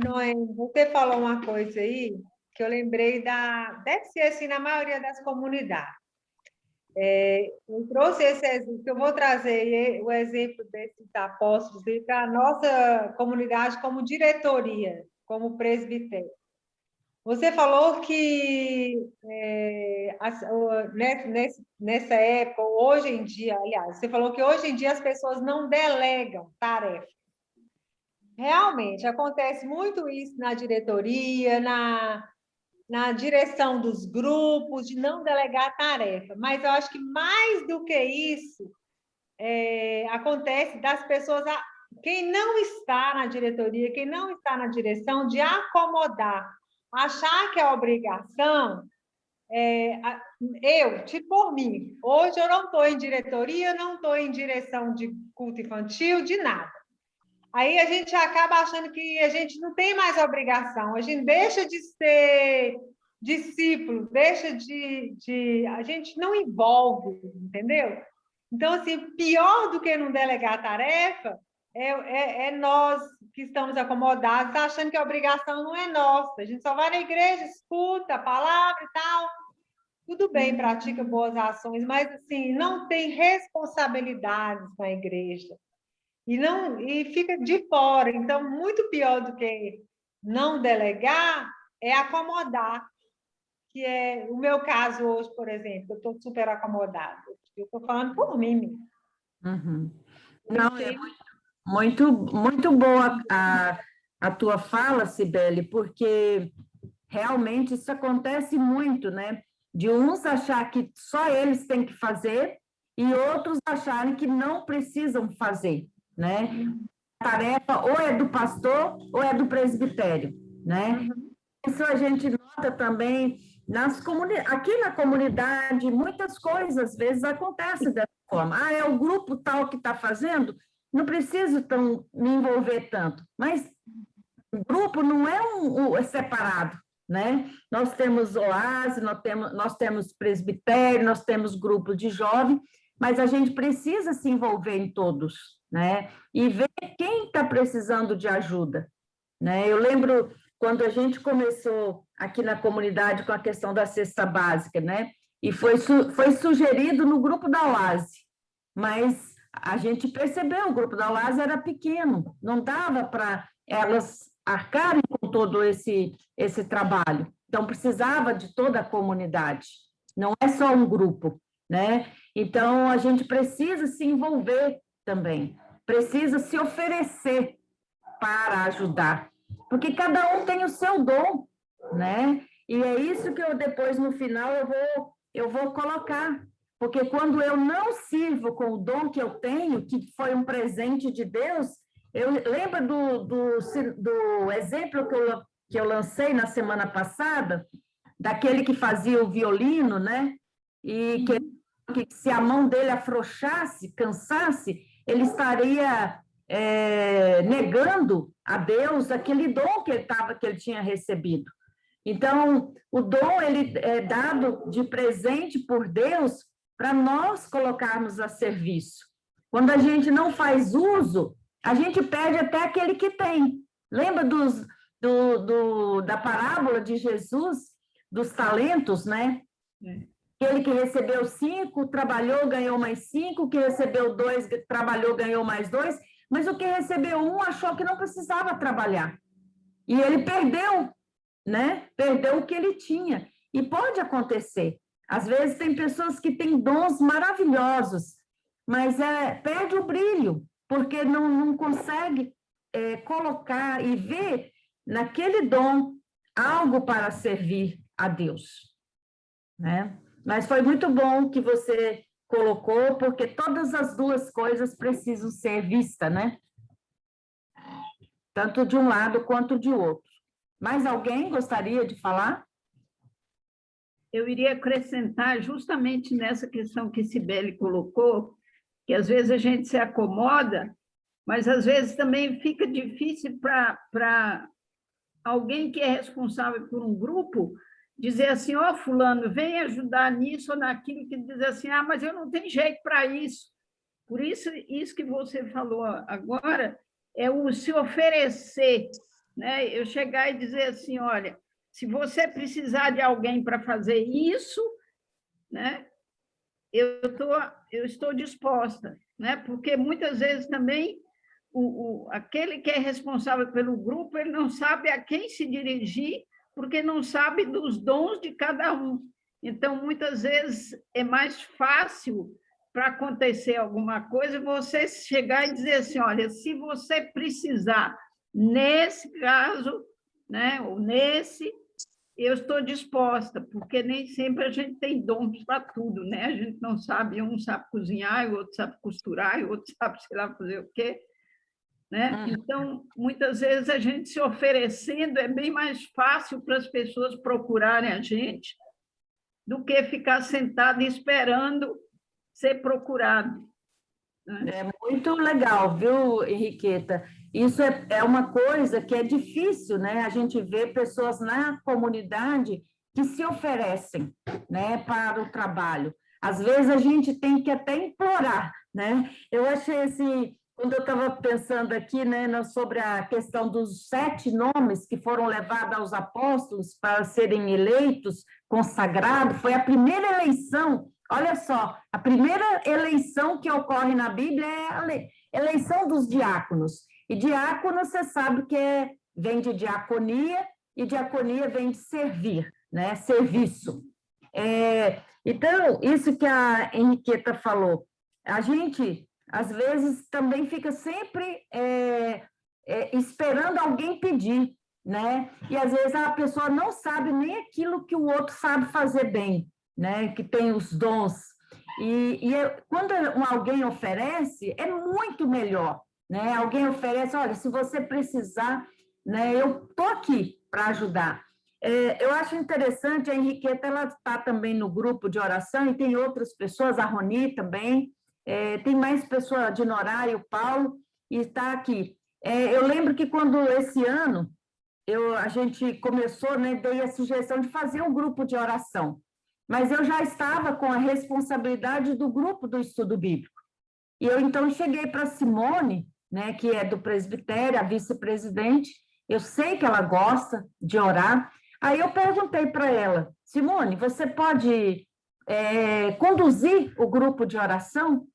Noé, você falou uma coisa aí que eu lembrei deve ser assim na maioria das comunidades. Eu trouxe esse exemplo, eu vou trazer o exemplo desses apóstolos para a nossa comunidade como diretoria, como presbitério. Você falou que nessa época, hoje em dia, aliás, você falou que hoje em dia as pessoas não delegam tarefa. Realmente, acontece muito isso na diretoria, na direção dos grupos, de não delegar tarefa. Mas eu acho que mais do que isso, acontece das pessoas, quem não está na diretoria, quem não está na direção, de acomodar, achar que é obrigação. Por mim, hoje eu não estou em diretoria, não estou em direção de culto infantil, de nada. Aí a gente acaba achando que a gente não tem mais obrigação, a gente deixa de ser discípulo, a gente não envolve, entendeu? Então, assim, pior do que não delegar tarefa é nós que estamos acomodados, achando que a obrigação não é nossa. A gente só vai na igreja, escuta a palavra e tal, tudo bem, pratica boas ações, mas, assim, não tem responsabilidades na igreja. E fica de fora. Então, muito pior do que não delegar é acomodar. que é o meu caso hoje, por exemplo, eu estou super acomodada. Eu estou falando por mim mesmo. Uhum. Não, é muito boa a tua fala, Cibele, porque realmente isso acontece muito, né? De uns achar que só eles têm que fazer e outros acharem que não precisam fazer, né? A tarefa ou é do pastor ou é do presbitério, né? Isso a gente nota também aqui na comunidade, muitas coisas às vezes acontecem dessa forma. Ah, é o grupo tal que está fazendo, não preciso me envolver tanto. Mas o grupo não é separado, né? Nós temos oásis, nós temos presbitério, nós temos grupo de jovem, mas a gente precisa se envolver em todos, né? E ver quem está precisando de ajuda, né? Eu lembro quando a gente começou aqui na comunidade com a questão da cesta básica, né? E foi sugerido no grupo da Oase, mas a gente percebeu, o grupo da Oase era pequeno, não dava para elas arcarem com todo esse trabalho. Então, precisava de toda a comunidade, não é só um grupo, né? Então, a gente precisa se envolver também, precisa se oferecer para ajudar, porque cada um tem o seu dom, né? E é isso que eu depois, no final, eu vou colocar, porque quando eu não sirvo com o dom que eu tenho, que foi um presente de Deus, eu lembro do exemplo que eu lancei na semana passada, daquele que fazia o violino, né? E que se a mão dele afrouxasse, cansasse, ele estaria negando a Deus aquele dom que ele tinha recebido. Então, o dom ele é dado de presente por Deus para nós colocarmos a serviço. Quando a gente não faz uso, a gente perde até aquele que tem. Lembra da parábola de Jesus, dos talentos, né? Aquele que recebeu 5, trabalhou, ganhou mais 5, que recebeu 2, trabalhou, ganhou mais 2, mas o que recebeu 1 achou que não precisava trabalhar. E ele perdeu, né? Perdeu o que ele tinha. E pode acontecer. Às vezes tem pessoas que têm dons maravilhosos, mas perde o brilho, porque não consegue colocar e ver naquele dom algo para servir a Deus, né? Mas foi muito bom que você colocou, porque todas as duas coisas precisam ser vistas, né? Tanto de um lado quanto de outro. Mais alguém gostaria de falar? Eu iria acrescentar justamente nessa questão que Cibele colocou, que às vezes a gente se acomoda, mas às vezes também fica difícil para alguém que é responsável por um grupo dizer assim, ó, fulano, vem ajudar nisso ou naquilo, que diz assim, ah, mas eu não tenho jeito para isso. Por isso que você falou agora é o se oferecer, né? Eu chegar e dizer assim, olha, se você precisar de alguém para fazer isso, né? Eu estou disposta, né? Porque muitas vezes também aquele que é responsável pelo grupo, ele não sabe a quem se dirigir, porque não sabe dos dons de cada um. Então, muitas vezes, é mais fácil para acontecer alguma coisa você chegar e dizer assim, olha, se você precisar, nesse caso, né, ou nesse, eu estou disposta, porque nem sempre a gente tem dons para tudo, né? A gente não sabe, um sabe cozinhar, o outro sabe costurar, o outro sabe, sei lá, fazer o quê. Né? Então, muitas vezes, a gente se oferecendo é bem mais fácil para as pessoas procurarem a gente do que ficar sentado esperando ser procurado. Né? É muito legal, viu, Henriqueta? Isso é uma coisa que é difícil, né? A gente vê pessoas na comunidade que se oferecem, né, para o trabalho. Às vezes, a gente tem que até implorar, né? Eu achei assim... Quando eu estava pensando aqui, né, sobre a questão dos 7 nomes que foram levados aos apóstolos para serem eleitos, consagrados, foi a primeira eleição. Olha só, a primeira eleição que ocorre na Bíblia é a eleição dos diáconos. E diácono, você sabe que vem de diaconia, e diaconia vem de servir, né? Serviço. Então, isso que a Henriqueta falou, a gente, às vezes, também fica sempre esperando alguém pedir, né? E, às vezes, a pessoa não sabe nem aquilo que o outro sabe fazer bem, né? Que tem os dons. Quando alguém oferece, é muito melhor, né? Alguém oferece, olha, se você precisar, né, eu estou aqui para ajudar. Eu acho interessante, a Henriqueta, ela está também no grupo de oração, e tem outras pessoas, a Roni também, tem mais pessoas, a Dinorá e o Paulo, e está aqui. Eu lembro que quando esse ano a gente começou, né, dei a sugestão de fazer um grupo de oração, mas eu já estava com a responsabilidade do grupo do estudo bíblico. E eu, então, cheguei para Simone, né, que é do presbitério, a vice-presidente, eu sei que ela gosta de orar, aí eu perguntei para ela, Simone, você pode conduzir o grupo de oração?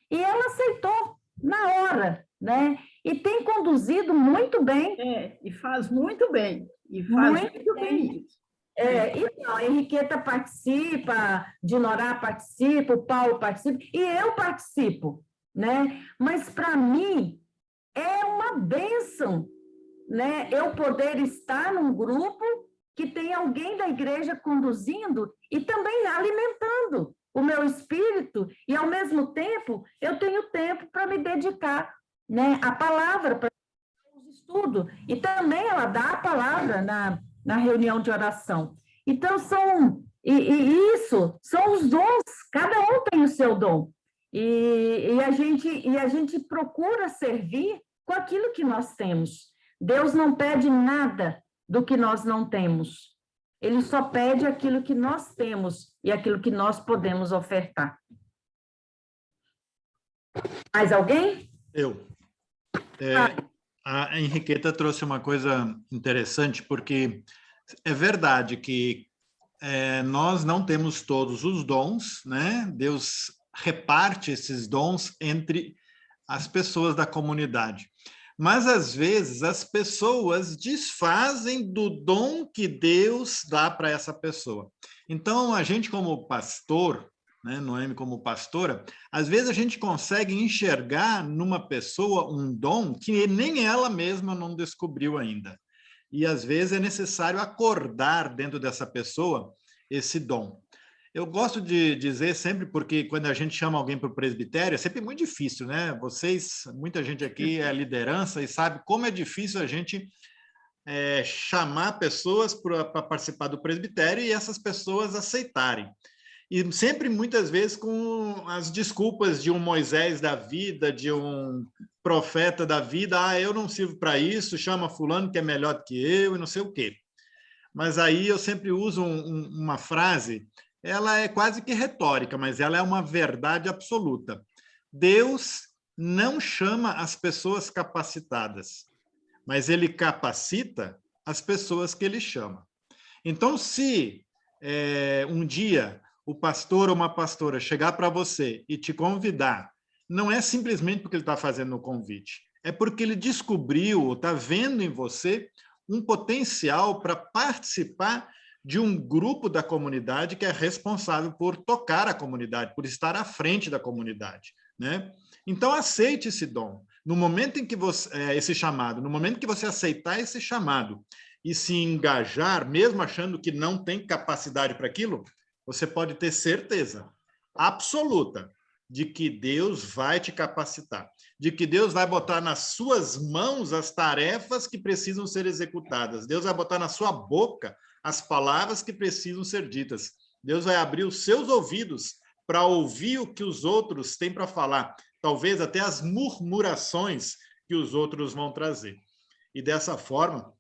E ela aceitou na hora, né? E tem conduzido muito bem. E faz muito bem. E faz muito bem isso. Então, a Henriqueta participa, Dinorá participa, o Paulo participa, e eu participo, né? Mas, para mim, é uma bênção, né? Eu poder estar num grupo que tem alguém da igreja conduzindo e também alimentando o meu espírito, e, ao mesmo tempo, eu tenho tempo para me dedicar, né, à palavra, para o estudo, e também ela dá a palavra na reunião de oração. Então, isso são os dons, cada um tem o seu dom, e a gente procura servir com aquilo que nós temos. Deus não pede nada do que nós não temos. Ele só pede aquilo que nós temos e aquilo que nós podemos ofertar. Mais alguém? Eu. A Henriqueta trouxe uma coisa interessante, porque é verdade que nós não temos todos os dons, né? Deus reparte esses dons entre as pessoas da comunidade. Mas, às vezes, as pessoas desfazem do dom que Deus dá para essa pessoa. Então, a gente, como pastor, né, Noemi como pastora, às vezes a gente consegue enxergar numa pessoa um dom que nem ela mesma não descobriu ainda. E, às vezes, é necessário acordar dentro dessa pessoa esse dom. Eu gosto de dizer sempre, porque quando a gente chama alguém para o presbitério, é sempre muito difícil, né? Muita gente aqui é liderança e sabe como é difícil a gente chamar pessoas para participar do presbitério e essas pessoas aceitarem. E sempre, muitas vezes, com as desculpas de um Moisés da vida, de um profeta da vida, eu não sirvo para isso, chama fulano que é melhor do que eu e não sei o quê. Mas aí eu sempre uso uma frase, ela é quase que retórica, mas ela é uma verdade absoluta. Deus não chama as pessoas capacitadas, mas ele capacita as pessoas que ele chama. Então, se um dia o pastor ou uma pastora chegar para você e te convidar, não é simplesmente porque ele está fazendo o convite, é porque ele descobriu ou está vendo em você um potencial para participar de um grupo da comunidade que é responsável por tocar a comunidade, por estar à frente da comunidade, né? Então, aceite esse dom. No momento em que esse chamado, no momento que você aceitar esse chamado e se engajar, mesmo achando que não tem capacidade para aquilo, você pode ter certeza absoluta de que Deus vai te capacitar, de que Deus vai botar nas suas mãos as tarefas que precisam ser executadas. Deus vai botar na sua boca as palavras que precisam ser ditas. Deus vai abrir os seus ouvidos para ouvir o que os outros têm para falar, talvez até as murmurações que os outros vão trazer. E dessa forma,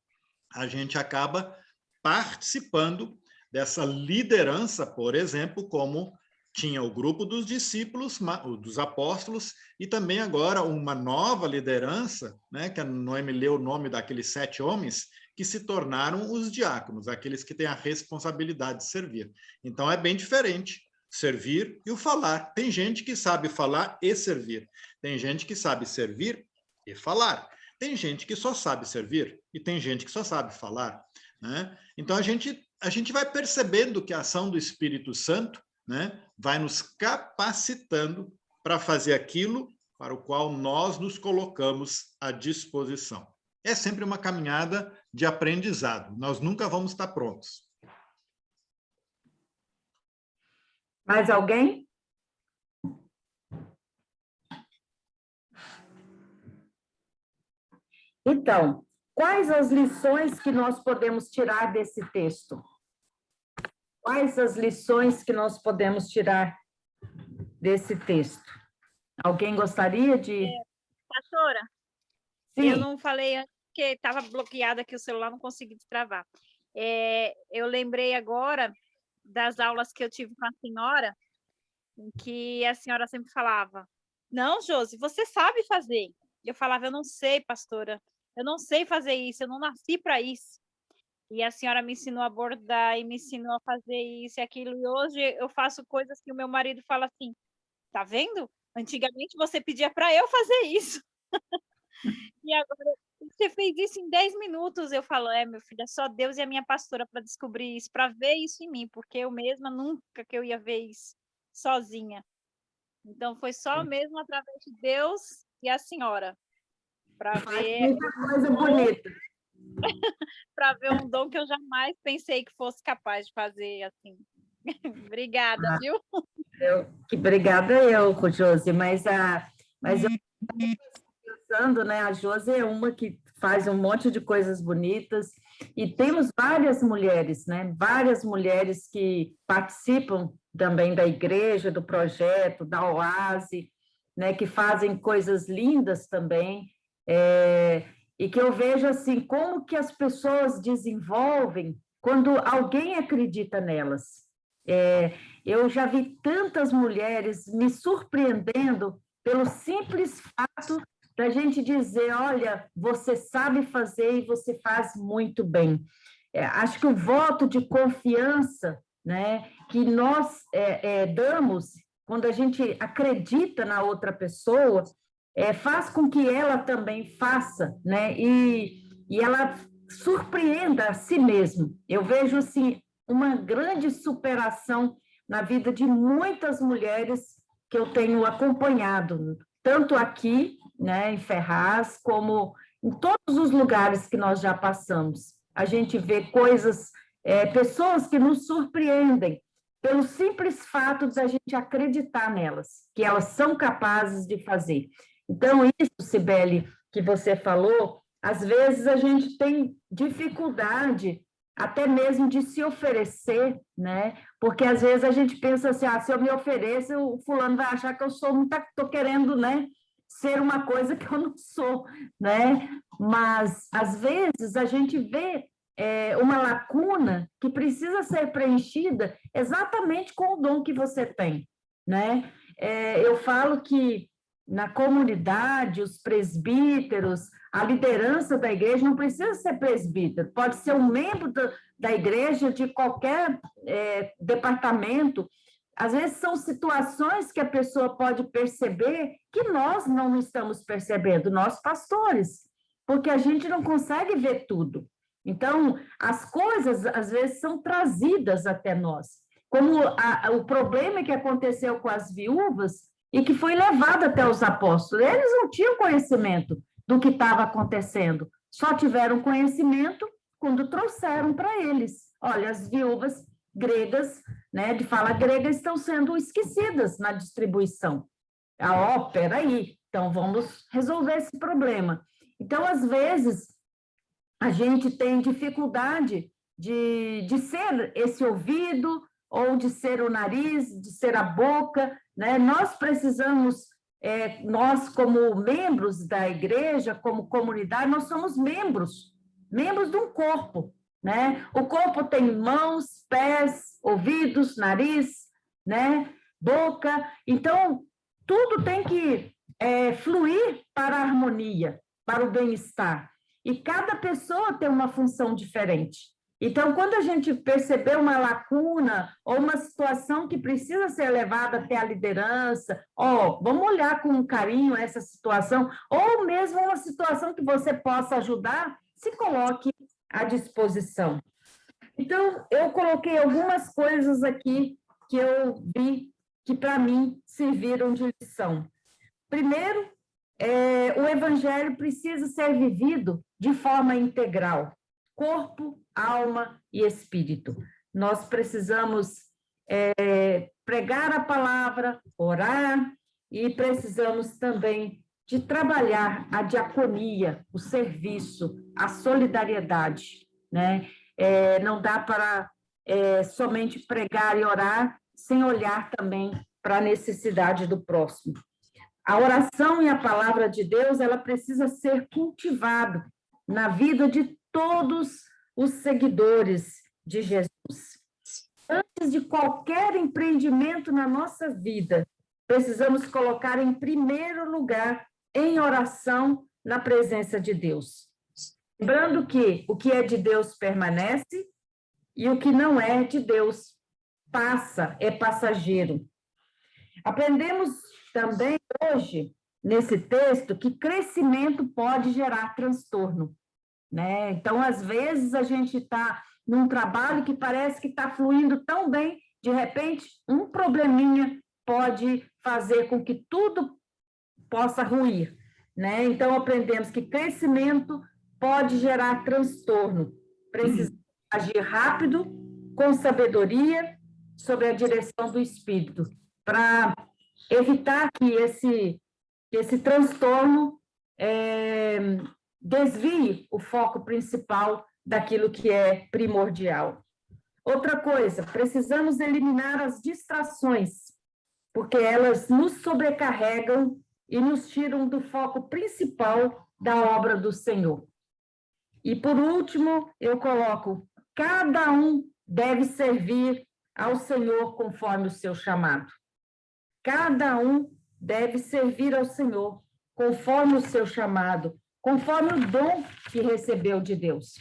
a gente acaba participando dessa liderança, por exemplo, como tinha o grupo dos discípulos, dos apóstolos, e também agora uma nova liderança, né, que a Noemi leu o nome daqueles 7 homens, que se tornaram os diáconos, aqueles que têm a responsabilidade de servir. Então, é bem diferente servir e o falar. Tem gente que sabe falar e servir. Tem gente que sabe servir e falar. Tem gente que só sabe servir e tem gente que só sabe falar, né? Então, a gente a gente vai percebendo que a ação do Espírito Santo, né, vai nos capacitando para fazer aquilo para o qual nós nos colocamos à disposição. É sempre uma caminhada de aprendizado. Nós nunca vamos estar prontos. Mais alguém? Então, quais as lições que nós podemos tirar desse texto? Quais as lições que nós podemos tirar desse texto? Alguém gostaria de... Pastora, Sim. eu não falei antes porque estava bloqueado aqui o celular, não consegui destravar. Eu lembrei agora das aulas que eu tive com a senhora, em que a senhora sempre falava, não, Josi, você sabe fazer. Eu falava, eu não sei, pastora, eu não sei fazer isso, eu não nasci para isso. E a senhora me ensinou a bordar e me ensinou a fazer isso e aquilo. E hoje eu faço coisas que o meu marido fala assim, tá vendo? Antigamente você pedia para eu fazer isso. E agora você fez isso em 10 minutos. Eu falo, meu filho, é só Deus e a minha pastora para descobrir isso, para ver isso em mim, porque eu mesma nunca que eu ia ver isso sozinha. Então foi só mesmo através de Deus e a senhora para ver muita coisa bonita. para ver um dom que eu jamais pensei que fosse capaz de fazer assim. Obrigada, viu? Obrigada eu, Josi, mas eu pensando, né? A Josi é uma que faz um monte de coisas bonitas e temos várias mulheres, né? Várias mulheres que participam também da igreja, do projeto, da Oase, né? Que fazem coisas lindas também. E que eu vejo assim, como que as pessoas desenvolvem quando alguém acredita nelas. Eu já vi tantas mulheres me surpreendendo pelo simples fato da gente dizer, olha, você sabe fazer e você faz muito bem. Acho que o voto de confiança, né, que nós damos quando a gente acredita na outra pessoa, faz com que ela também faça, né? E ela surpreenda a si mesma. Eu vejo assim uma grande superação na vida de muitas mulheres que eu tenho acompanhado, tanto aqui, né, em Ferraz, como em todos os lugares que nós já passamos. A gente vê coisas, pessoas que nos surpreendem pelo simples fato de a gente acreditar nelas, que elas são capazes de fazer. Então, isso, Cibele, que você falou, às vezes a gente tem dificuldade até mesmo de se oferecer, né? Porque às vezes a gente pensa assim, se eu me ofereço, o fulano vai achar que eu estou querendo, né, ser uma coisa que eu não sou, né? Mas às vezes a gente vê uma lacuna que precisa ser preenchida exatamente com o dom que você tem, né? Eu falo que na comunidade, os presbíteros, a liderança da igreja não precisa ser presbítero, pode ser um membro da igreja de qualquer departamento. Às vezes são situações que a pessoa pode perceber que nós não estamos percebendo, nós pastores, porque a gente não consegue ver tudo. Então, as coisas, às vezes, são trazidas até nós. Como o problema que aconteceu com as viúvas e que foi levado até os apóstolos. Eles não tinham conhecimento do que estava acontecendo, só tiveram conhecimento quando trouxeram para eles. Olha, as viúvas gregas, né, de fala grega, estão sendo esquecidas na distribuição. Peraí, então vamos resolver esse problema. Então, às vezes, a gente tem dificuldade de ser esse ouvido, ou de ser o nariz, de ser a boca, né? Nós precisamos, nós como membros da igreja, como comunidade, nós somos membros de um corpo, né? O corpo tem mãos, pés, ouvidos, nariz, né? Boca, então tudo tem que fluir para a harmonia, para o bem-estar, e cada pessoa tem uma função diferente. Então, quando a gente perceber uma lacuna ou uma situação que precisa ser levada até a liderança, vamos olhar com carinho essa situação, ou mesmo uma situação que você possa ajudar, se coloque à disposição. Então, eu coloquei algumas coisas aqui que eu vi que, para mim, serviram de lição. Primeiro, o evangelho precisa ser vivido de forma integral, corpo, alma e espírito. Nós precisamos pregar a palavra, orar, e precisamos também de trabalhar a diaconia, o serviço, a solidariedade, né? Não dá para somente pregar e orar sem olhar também para a necessidade do próximo. A oração e a palavra de Deus, ela precisa ser cultivada na vida de todos os seguidores de Jesus. Antes de qualquer empreendimento na nossa vida, precisamos colocar em primeiro lugar, em oração, na presença de Deus. Lembrando que o que é de Deus permanece e o que não é de Deus passa, é passageiro. Aprendemos também hoje, nesse texto, que crescimento pode gerar transtorno, né? Então, às vezes, a gente está num trabalho que parece que está fluindo tão bem, de repente, um probleminha pode fazer com que tudo possa ruir, né? Então, aprendemos que crescimento pode gerar transtorno. Precisamos agir rápido, com sabedoria, sobre a direção do Espírito, para evitar que esse transtorno desvie o foco principal daquilo que é primordial. Outra coisa, precisamos eliminar as distrações, porque elas nos sobrecarregam e nos tiram do foco principal da obra do Senhor. E, por último, eu coloco, cada um deve servir ao Senhor conforme o seu chamado. Cada um deve servir ao Senhor conforme o seu chamado, conforme o dom que recebeu de Deus.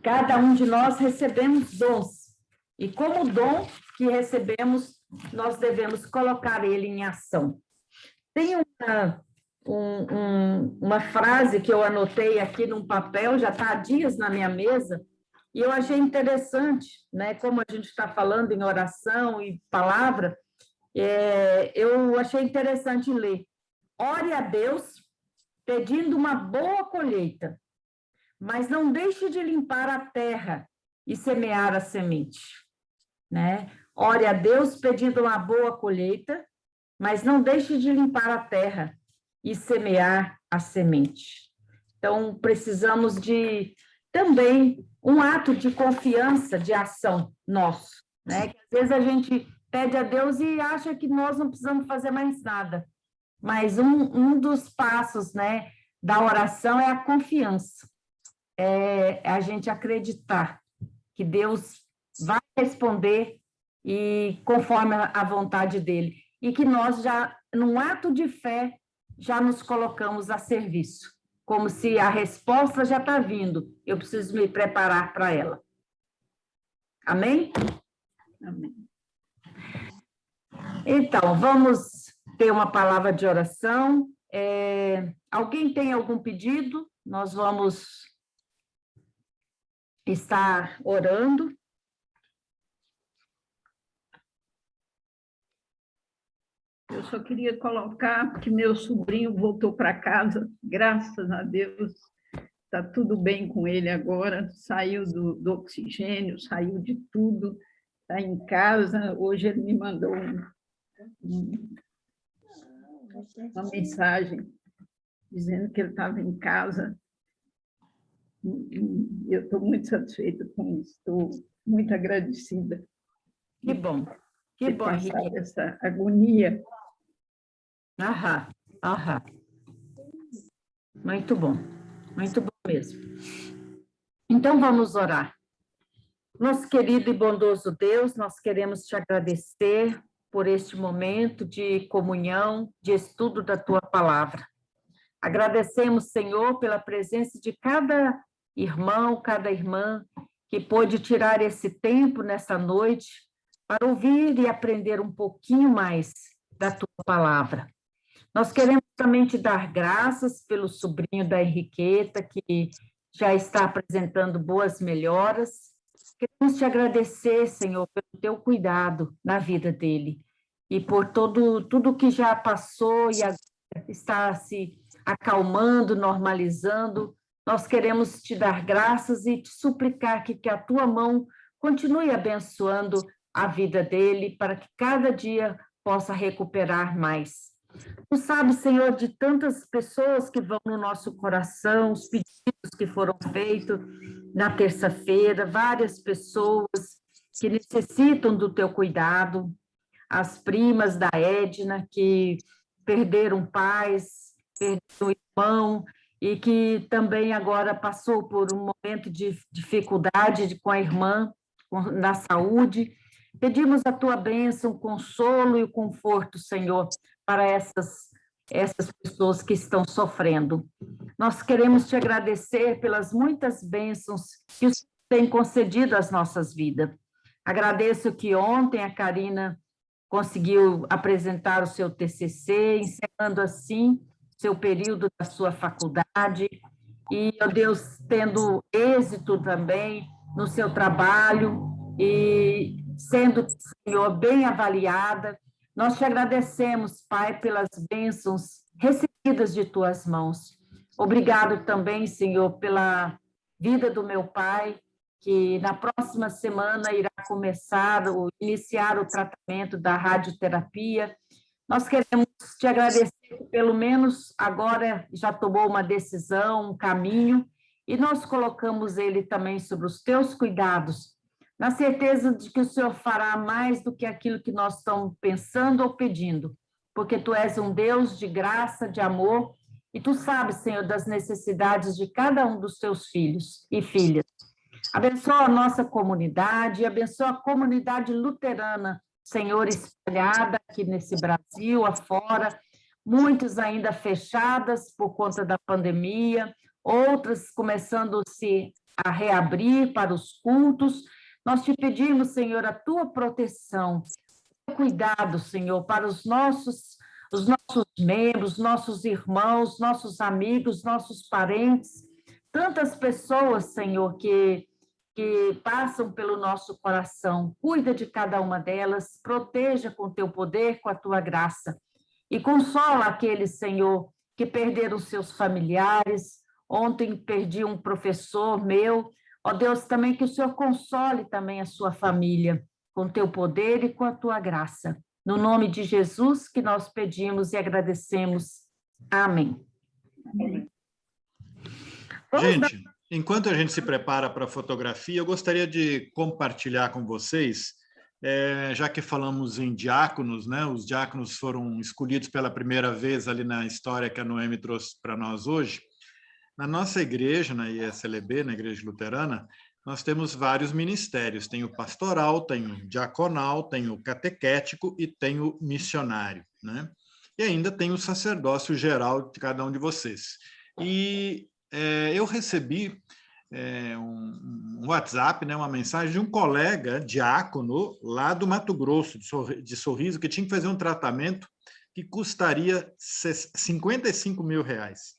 Cada um de nós recebemos dons, e como dom que recebemos, nós devemos colocar ele em ação. Tem uma frase que eu anotei aqui num papel, já está há dias na minha mesa, e eu achei interessante, né? Como a gente está falando em oração e palavra, eu achei interessante ler. Ore a Deus pedindo uma boa colheita, mas não deixe de limpar a terra e semear a semente, né? Ore a Deus pedindo uma boa colheita, mas não deixe de limpar a terra e semear a semente. Então, precisamos de também um ato de confiança, de ação nosso, né? Que às vezes a gente pede a Deus e acha que nós não precisamos fazer mais nada. Mas um dos passos, né, da oração é a confiança. É a gente acreditar que Deus vai responder e conforme a vontade dele. E que nós já, num ato de fé, já nos colocamos a serviço. Como se a resposta já está vindo. Eu preciso me preparar para ela. Amém? Amém. Então, vamos ter uma palavra de oração. Alguém tem algum pedido? Nós vamos estar orando. Eu só queria colocar que meu sobrinho voltou para casa, graças a Deus, está tudo bem com ele agora, saiu do oxigênio, saiu de tudo, está em casa. Hoje ele me mandou uma mensagem dizendo que ele estava em casa. Eu estou muito satisfeita com isso, estou muito agradecida. Que bom, Henrique. Essa agonia. Aham. Muito bom mesmo. Então, vamos orar. Nosso querido e bondoso Deus, nós queremos te agradecer por este momento de comunhão, de estudo da tua palavra. Agradecemos, Senhor, pela presença de cada irmão, cada irmã que pôde tirar esse tempo nessa noite para ouvir e aprender um pouquinho mais da tua palavra. Nós queremos também te dar graças pelo sobrinho da Henriqueta, que já está apresentando boas melhoras, Queremos te agradecer, Senhor, pelo teu cuidado na vida dele e por tudo que já passou e agora está se acalmando, normalizando. Nós queremos te dar graças e te suplicar que a tua mão continue abençoando a vida dele para que cada dia possa recuperar mais. Tu sabes, Senhor, de tantas pessoas que vão no nosso coração, os pedidos que foram feitos na terça-feira, várias pessoas que necessitam do teu cuidado, as primas da Edna, que perderam pais, perderam irmão, e que também agora passou por um momento de dificuldade com a irmã, na saúde. Pedimos a tua bênção, o consolo e o conforto, Senhor, para essas pessoas que estão sofrendo. Nós queremos te agradecer pelas muitas bênçãos que o Senhor tem concedido às nossas vidas. Agradeço que ontem a Karina conseguiu apresentar o seu TCC, encerrando assim seu período da sua faculdade, e, ó Deus, tendo êxito também no seu trabalho e sendo, Senhor, bem avaliada. Nós te agradecemos, Pai, pelas bênçãos recebidas de tuas mãos. Obrigado também, Senhor, pela vida do meu pai, que na próxima semana irá iniciar o tratamento da radioterapia. Nós queremos te agradecer que, pelo menos, agora já tomou uma decisão, um caminho, e nós colocamos ele também sobre os teus cuidados, na certeza de que o Senhor fará mais do que aquilo que nós estamos pensando ou pedindo, porque tu és um Deus de graça, de amor, e tu sabes, Senhor, das necessidades de cada um dos teus filhos e filhas. Abençoa a nossa comunidade, abençoa a comunidade luterana, Senhor, espalhada aqui nesse Brasil, afora, muitas ainda fechadas por conta da pandemia, outras começando-se a reabrir para os cultos. Nós te pedimos, Senhor, a tua proteção, o cuidado, Senhor, para os nossos membros, nossos irmãos, nossos amigos, nossos parentes, tantas pessoas, Senhor, que passam pelo nosso coração. Cuida de cada uma delas, proteja com teu poder, com a tua graça. E consola aqueles, Senhor, que perderam seus familiares. Ontem perdi um professor meu. Ó Deus, também que o Senhor console também a sua família, com teu poder e com a tua graça. No nome de Jesus que nós pedimos e agradecemos. Amém. Amém. Gente, enquanto a gente se prepara para a fotografia, eu gostaria de compartilhar com vocês, já que falamos em diáconos, né? Os diáconos foram escolhidos pela primeira vez ali na história que a Noemi trouxe para nós hoje. Na nossa igreja, na ISLB, na Igreja Luterana, nós temos vários ministérios. Tem o pastoral, tem o diaconal, tem o catequético e tem o missionário, né? E ainda tem o sacerdócio geral de cada um de vocês. E eu recebi um WhatsApp, né, uma mensagem de um colega diácono lá do Mato Grosso, de Sorriso, que tinha que fazer um tratamento que custaria 55 mil reais.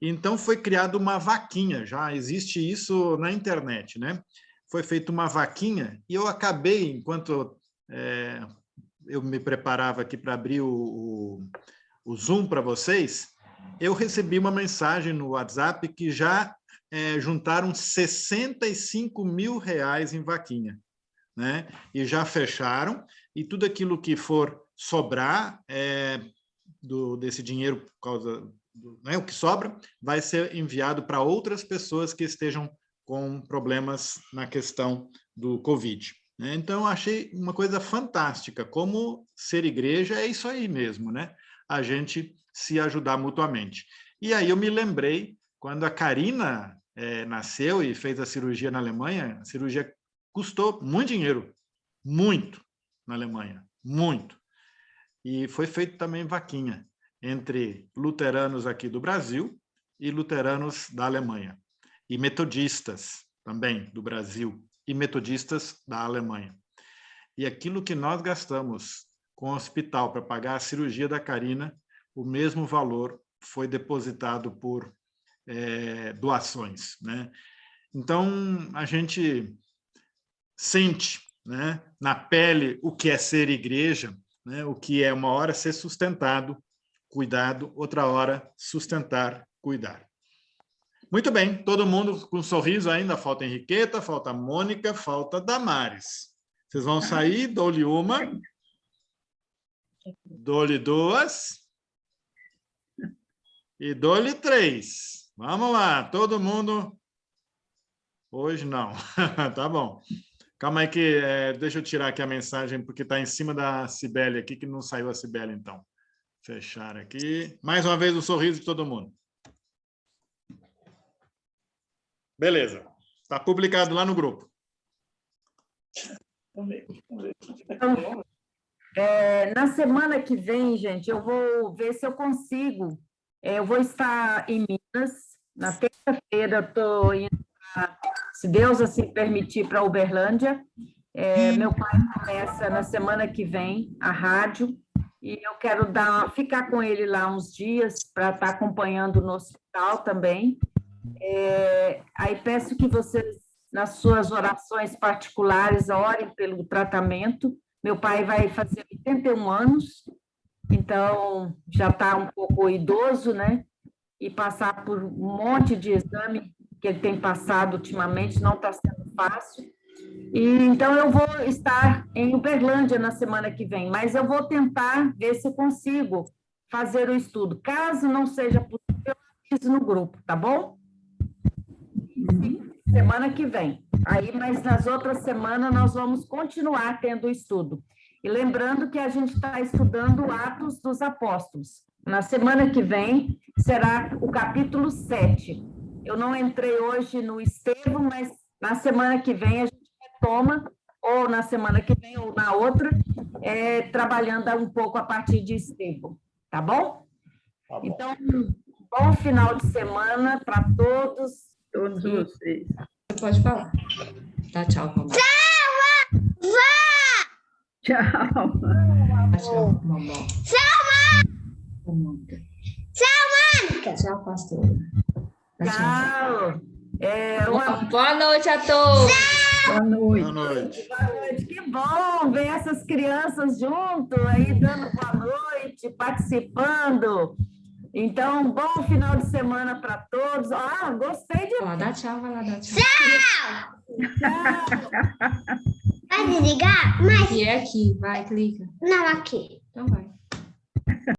Então, foi criada uma vaquinha, já existe isso na internet, né? Foi feita uma vaquinha e eu acabei, enquanto eu me preparava aqui para abrir o Zoom para vocês, eu recebi uma mensagem no WhatsApp que já juntaram 65 mil reais em vaquinha, né? E já fecharam, e tudo aquilo que for sobrar desse dinheiro, por causa o que sobra, vai ser enviado para outras pessoas que estejam com problemas na questão do Covid. Né? Então, achei uma coisa fantástica, como ser igreja é isso aí mesmo, né? A gente se ajudar mutuamente. E aí eu me lembrei, quando a Karina nasceu e fez a cirurgia na Alemanha, a cirurgia custou muito dinheiro, muito, na Alemanha, muito. E foi feito também vaquinha entre luteranos aqui do Brasil e luteranos da Alemanha, e metodistas também do Brasil, e metodistas da Alemanha. E aquilo que nós gastamos com o hospital para pagar a cirurgia da Karina, o mesmo valor foi depositado por doações, né? Então, a gente sente, né, na pele o que é ser igreja, né, o que é uma hora ser sustentado, cuidado, outra hora sustentar, cuidar. Muito bem, todo mundo com um sorriso ainda, falta Henriqueta, falta Mônica, falta Damares. Vocês vão sair, dou-lhe uma, dou-lhe duas e dou-lhe três. Vamos lá, todo mundo. Hoje não, tá bom. Calma aí que deixa eu tirar aqui a mensagem, porque está em cima da Cibele aqui, que não saiu a Cibele, então. Fechar aqui. Mais uma vez o sorriso de todo mundo. Beleza. Está publicado lá no grupo. Então, na semana que vem, gente, eu vou ver se eu consigo. Eu vou estar em Minas. Na terça-feira, eu estou indo, se Deus assim permitir, para Uberlândia. Meu pai começa na semana que vem a rádio e eu quero ficar com ele lá uns dias para estar acompanhando no hospital também. Aí peço que vocês, nas suas orações particulares, orem pelo tratamento. Meu pai vai fazer 81 anos, então já está um pouco idoso, né? E passar por um monte de exame que ele tem passado ultimamente não está sendo fácil. Então, eu vou estar em Uberlândia na semana que vem, mas eu vou tentar ver se consigo fazer o estudo. Caso não seja possível, eu aviso no grupo, tá bom? Semana que vem. Aí, mas nas outras semanas nós vamos continuar tendo o estudo. E lembrando que a gente está estudando Atos dos Apóstolos. Na semana que vem será o capítulo 7. Eu não entrei hoje no Estevão, mas na semana que vem a gente retoma, ou na semana que vem, ou na outra, trabalhando um pouco a partir de Estevão. Tá bom? Tá bom. Então, bom final de semana para todos. Todos vocês. Você pode falar. Dá tchau, mamãe. Tchau. Dá tchau, mamãe. Tchau, Mônica. Tchau, pastora. Dá Tchau. Boa noite a todos. Boa noite. Boa noite. Boa noite. Que bom ver essas crianças junto aí, dando boa noite, participando. Então, bom final de semana para todos. Gostei de... Ó, dá tchau, vai lá, dá tchau. Vai desligar? Mas E é aqui, vai, clica. não aqui. Então vai.